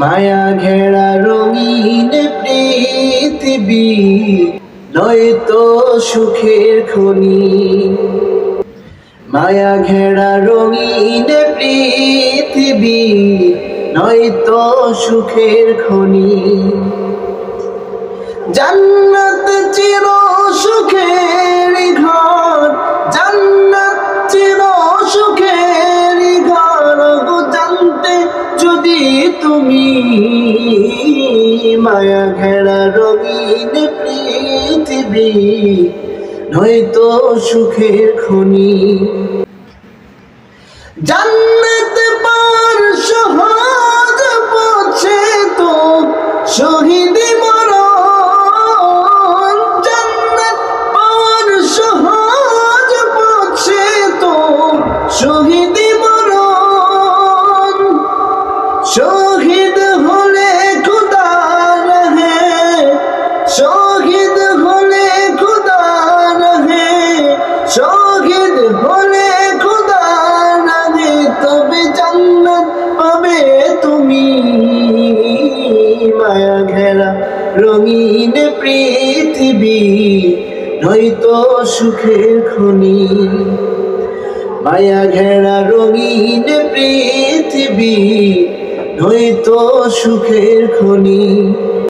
মায়া ঘেরা রঙিন পৃথিবী নয়তো সুখের খনি। মায়া ঘেরা রঙিন পৃথিবী নয়তো সুখের খনি। জান্নাত চির সুখের ঘর, জান্নাত চির সুখের ঘর গো জানতে যদি তুমি। মায়া ঘেরা রঙিন পৃথিবী নয়তো সুখের খনি। জান্নাত পার সহজ পথে তো শহীদ মরণ। জান্নাত পার সহজ পথে তো শহীদ মরণ। শহীদ হলে খুদা রহে, শহীদ হলে খুদা রহে, শহীদ হলে খুদা রহে তবে জান্নাত পাবে তুমি। মায়া ঘেরা রঙিন পৃথিবী নয়তো সুখের খনি। মায়া ঘেরা রঙিন পৃথিবী নয়তো সুখের খনি।